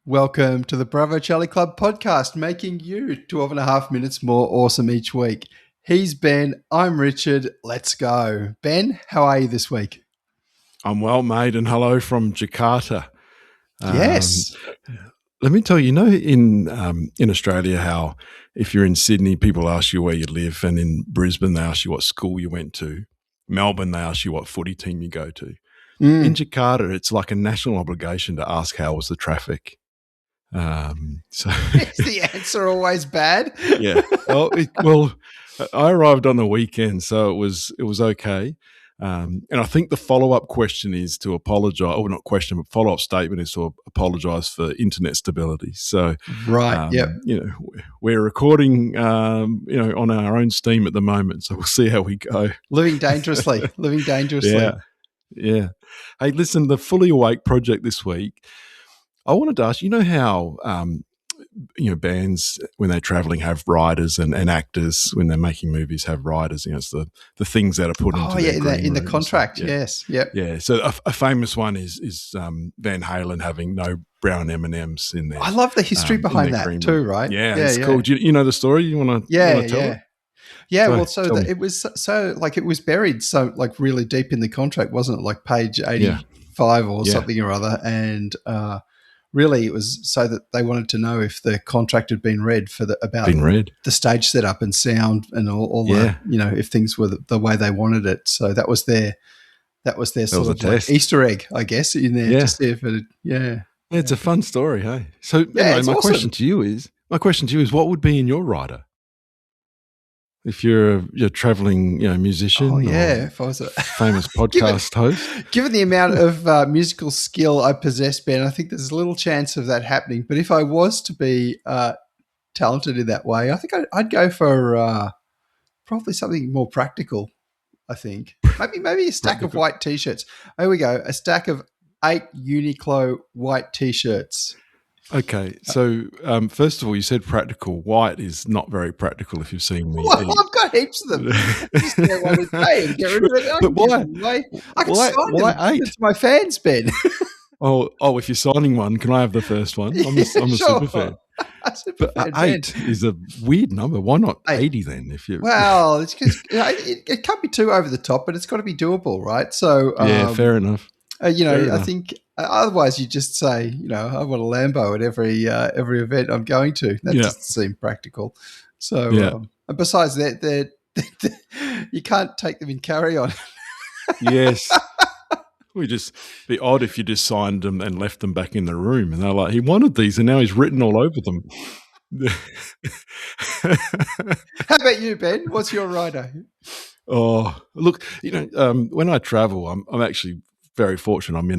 Welcome to the Bravo Charlie Club podcast, making you 12 and a half minutes more awesome each week. He's Ben, I'm Richard, let's go. Ben, how are you this week? I'm well, mate, and hello from Jakarta. Yes. Let me tell you, in Australia, how if you're in Sydney, people ask you where you live, and in Brisbane, they ask you what school you went to. Melbourne, they ask you what footy team you go to. In Jakarta, it's like a national obligation to ask how was the traffic. So is the answer always bad? Yeah. Well, I arrived on the weekend, so it was okay. And I think the follow-up question is to apologise, or not question, but follow-up statement is to apologise for internet stability. So, right, we're recording, on our own steam at the moment, so we'll see how we go. Living dangerously. Yeah. Hey, listen, the Fully Awake project this week, I wanted to ask, how bands when they're traveling have writers and actors when they're making movies have writers. It's the things that are put into in the contract. Yes, yep. Yeah. So a famous one is Van Halen having no brown M&Ms in there. I love the history behind that too. Right? Yeah, it's cool. Do you know the story? You want to tell it? Yeah, it was buried really deep in the contract, wasn't it? Like page 85 or something or other, and really, it was so that they wanted to know if the contract had been read the stage setup and sound and all the if things were the way they wanted it. So that was their sort of like Easter egg, I guess, in there to see if it. It's a fun story, hey. So anyway, my question to you is, what would be in your rider? If you're a traveling musician, if I was a famous podcast host. Given the amount of musical skill I possess, Ben, I think there's a little chance of that happening. But if I was to be talented in that way, I think I'd go for probably something more practical. I think maybe a stack of white t-shirts. There we go, a stack of 8 Uniqlo white t-shirts. Okay, so first of all, you said practical. White is not very practical if you've seen me. Well, I've got heaps of them. Just get one a day and get rid of it. But why? I can sign them. 8? It's my fans, Ben. Oh! If you're signing one, can I have the first one? I'm a super fan. But 8 is a weird number. Why not 80 then? Well, it's because it can't be too over the top, but it's got to be doable, right? So fair enough. I think otherwise you just say, I want a Lambo at every event I'm going to. That doesn't seem practical. So, and besides that, you can't take them in carry-on. Yes. It would just be odd if you just signed them and left them back in the room. And they're like, he wanted these and now he's written all over them. How about you, Ben? What's your rider? Oh, look, when I travel, I'm actually very fortunate. I'm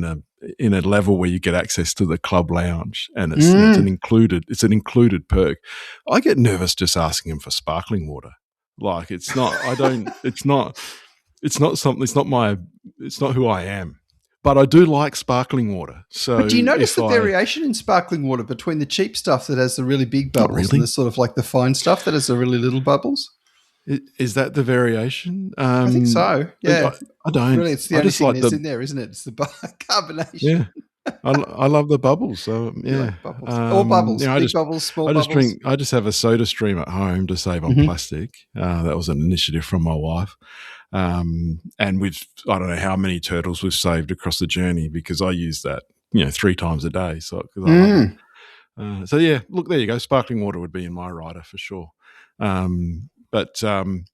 in a level where you get access to the club lounge, and it's an included perk. I get nervous just asking him for sparkling water. Like it's not who I am. But I do like sparkling water. So but do you notice the variation in sparkling water between the cheap stuff that has the really big bubbles and the sort of like the fine stuff that has the really little bubbles? Is that the variation? I think so. Yeah, I don't. Really, it's the only thing that's in there, isn't it? It's the carbonation. Yeah, I love the bubbles. So yeah, bubbles. All bubbles, big bubbles, small bubbles. I just have a Soda Stream at home to save on plastic. That was an initiative from my wife. And I don't know how many turtles we've saved across the journey because I use that 3 times a day. So look, there you go. Sparkling water would be in my rider for sure. But I'm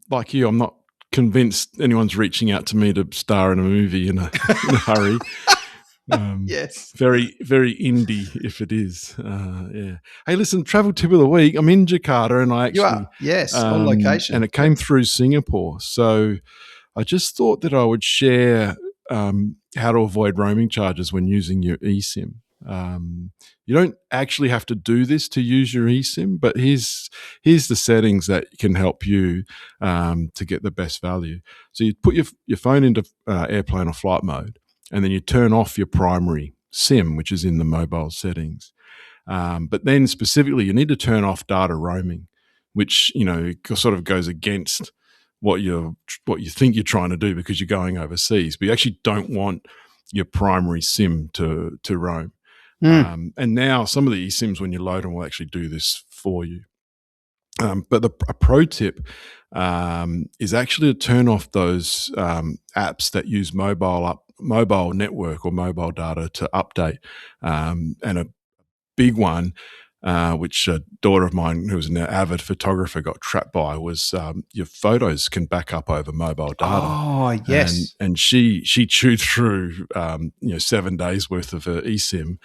like you. I'm not convinced anyone's reaching out to me to star in a movie in a hurry. Yes. Very, very indie if it is. Yeah. Hey, listen, travel tip of the week. I'm in Jakarta and I actually... You are, yes, on location. And it came through Singapore. So I just thought that I would share how to avoid roaming charges when using your eSIM. You don't actually have to do this to use your eSIM, but here's the settings that can help you to get the best value. So you put your phone into airplane or flight mode, and then you turn off your primary SIM, which is in the mobile settings. But then specifically, you need to turn off data roaming, which sort of goes against what you think you're trying to do because you're going overseas. But you actually don't want your primary SIM to roam. And now some of the eSIMs, when you load them, will actually do this for you. But a pro tip is actually to turn off those apps that use mobile network or mobile data to update. And a big one, which a daughter of mine who was an avid photographer got trapped by, was your photos can back up over mobile data. Oh, yes. And she chewed through 7 days worth of eSIM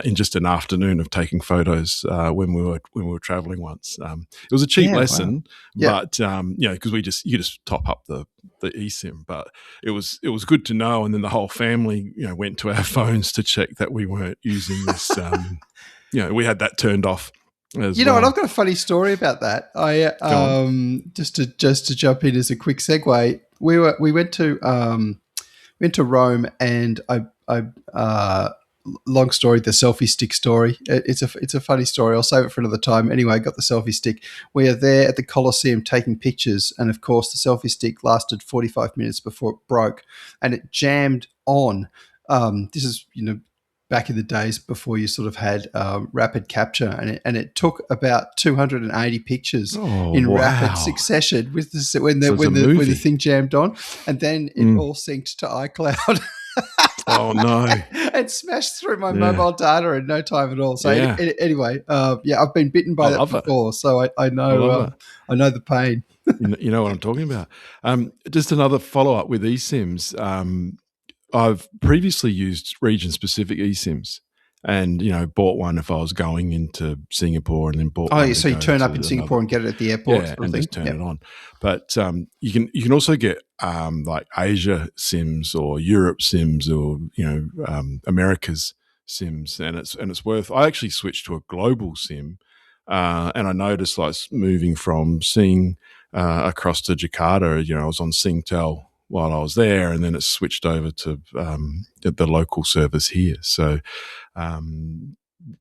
in just an afternoon of taking photos when we were traveling once. It was a cheap lesson, wow. But because you just top up the eSIM, but it was good to know. And then the whole family went to our phones to check that we weren't using this. We had that turned off. What? I've got a funny story about that. I just to jump in as a quick segue. We went to Rome, and I long story, the selfie stick story. It's a funny story. I'll save it for another time. Anyway, I got the selfie stick. We are there at the Colosseum taking pictures, and of course, the selfie stick lasted 45 minutes before it broke, and it jammed on. This is back in the days before you sort of had rapid capture, and it took about 280 pictures in rapid succession with this, when the thing jammed on, and then it all synced to iCloud. Oh no! It smashed through my mobile data in no time at all. So anyway, I've been bitten by that before, so I know I know the pain. You know what I'm talking about. Just another follow up with eSIMs. I've previously used region-specific eSIMs, and bought one if I was going into Singapore, and then bought. So you turn up in Singapore and get it at the airport, and just turn it on. But you can also get like Asia SIMs or Europe SIMs or America's SIMs, and it's worth. I actually switched to a global SIM, and I noticed like moving from Sing across to Jakarta. I was on Singtel while I was there, and then it switched over to the local service here. So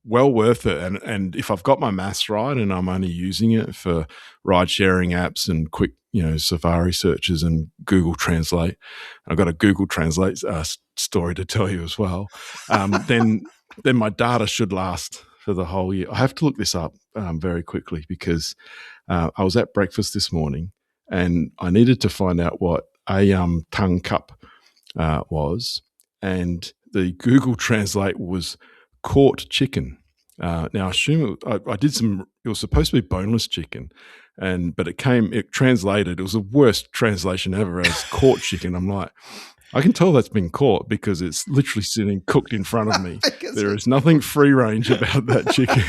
well worth it. And if I've got my maths right and I'm only using it for ride sharing apps and quick, Safari searches and Google Translate, I've got a Google Translate story to tell you as well, then my data should last for the whole year. I have to look this up very quickly because I was at breakfast this morning and I needed to find out what a tongue cup was, and the Google Translate was caught chicken. Now I assume I did some. It was supposed to be boneless chicken, but it translated. It was the worst translation ever as caught chicken. I'm like, I can tell that's been caught because it's literally sitting cooked in front of me. There is nothing free range about that chicken.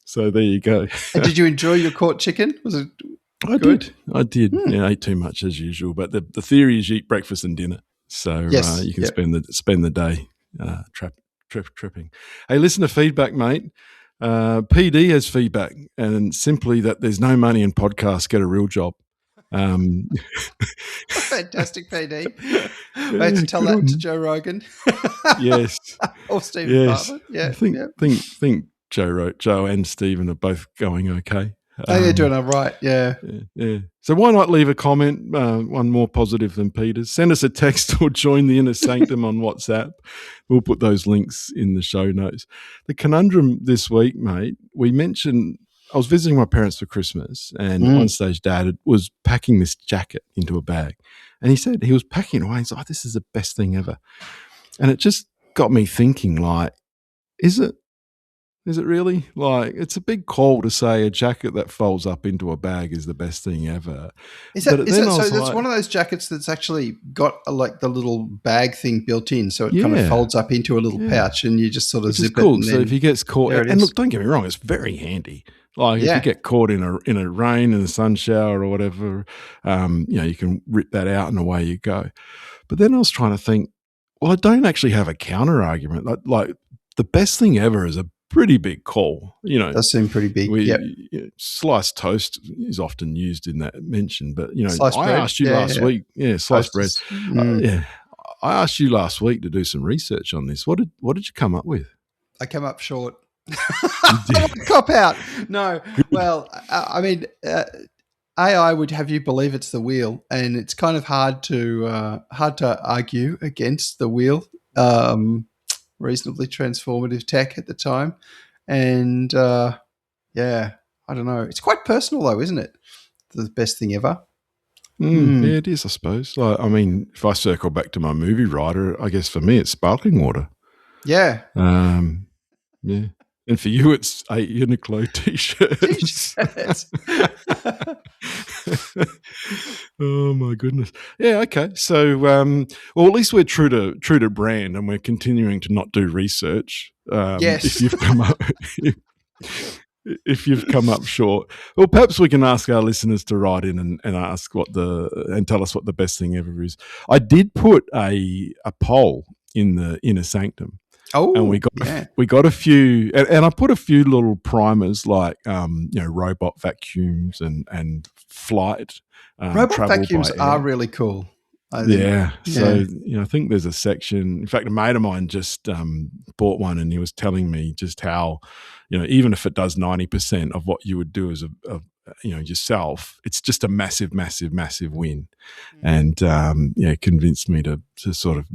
So there you go. And did you enjoy your caught chicken? Was it? I did. I ate too much as usual. But the theory is you eat breakfast and dinner, so you can spend the day tripping. Hey, listen to feedback, mate. PD has feedback, and simply that there's no money in podcasts. Get a real job. Fantastic, PD. I had to tell that to Joe Rogan. Yes. Or Stephen Bartlett. Yeah. I think Joe and Stephen are both going okay. They're doing all right, yeah. So why not leave a comment, one more positive than Peter's? Send us a text or join the Inner Sanctum on WhatsApp. We'll put those links in the show notes. The conundrum this week, mate, we mentioned I was visiting my parents for Christmas, and on stage Dad was packing this jacket into a bag. And he said he was packing it away. He's like, this is the best thing ever. And it just got me thinking, like, is it really? Like, it's a big call to say a jacket that folds up into a bag is the best thing ever. So that's one of those jackets that's actually got like the little bag thing built in, so it kind of folds up into a little pouch, and you just sort of zip it. Cool. So if he gets caught, and look, don't get me wrong, it's very handy. Like if you get caught in a rain, in a sun shower or whatever, you can rip that out and away you go. But then I was trying to think, well, I don't actually have a counter argument. Like the best thing ever is a pretty big call. Does seem pretty big. Sliced toast is often used in that mention, but sliced bread. Asked you last week. Yeah, sliced bread. I asked you last week to do some research on this. What did you come up with? I came up short. Cop out. No. Well, I mean, AI would have you believe it's the wheel, and it's kind of hard to argue against the wheel. reasonably transformative tech at the time. And yeah, I don't know. It's quite personal though, isn't it? The best thing ever. Yeah, it is, I suppose. I mean, if I circle back to my movie writer, I guess for me it's sparkling water. Yeah. Yeah. And for you, it's 8 Uniqlo t-shirts. Oh my goodness! Yeah, okay. So, well, at least we're true to brand, and we're continuing to not do research. Yes. If you've come up short, well, perhaps we can ask our listeners to write in and ask and tell us what the best thing ever is. I did put a poll in the Inner Sanctum. Oh, and we got a few, and I put a few little primers like robot vacuums and flight. Robot vacuums are really cool. I think. So I think there's a section. In fact, a mate of mine just bought one, and he was telling me just how, even if it does 90% of what you would do as a yourself, it's just a massive, massive, massive win. And convinced me to sort of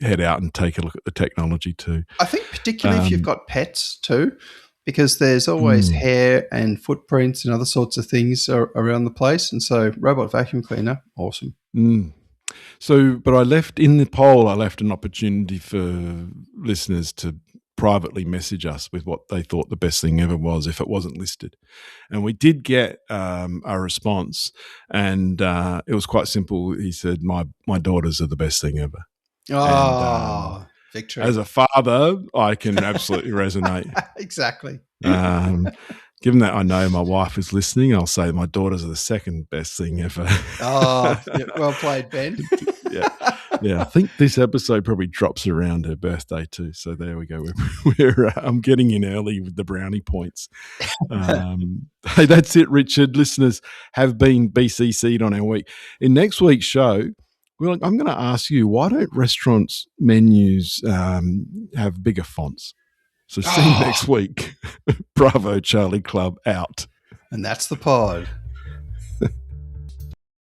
head out and take a look at the technology too. I think particularly if you've got pets too, because there's always hair and footprints and other sorts of things around the place. And so robot vacuum cleaner, awesome. So, but I left in the poll, I left an opportunity for listeners to privately message us with what they thought the best thing ever was if it wasn't listed. And we did get a response, and it was quite simple. He said, my daughters are the best thing ever. Oh, and, victory. As a father, I can absolutely resonate. Exactly. Given that I know my wife is listening, I'll say my daughters are the second best thing ever. Oh, yeah, well played, Ben. Yeah. I think this episode probably drops around her birthday too. So there we go. I'm getting in early with the brownie points. Hey, that's it, Richard. Listeners have been BCC'd on our week. In next week's show, I'm going to ask you, why don't restaurants' menus have bigger fonts? So see you next week. Bravo, Charlie Club, out. And that's the pod.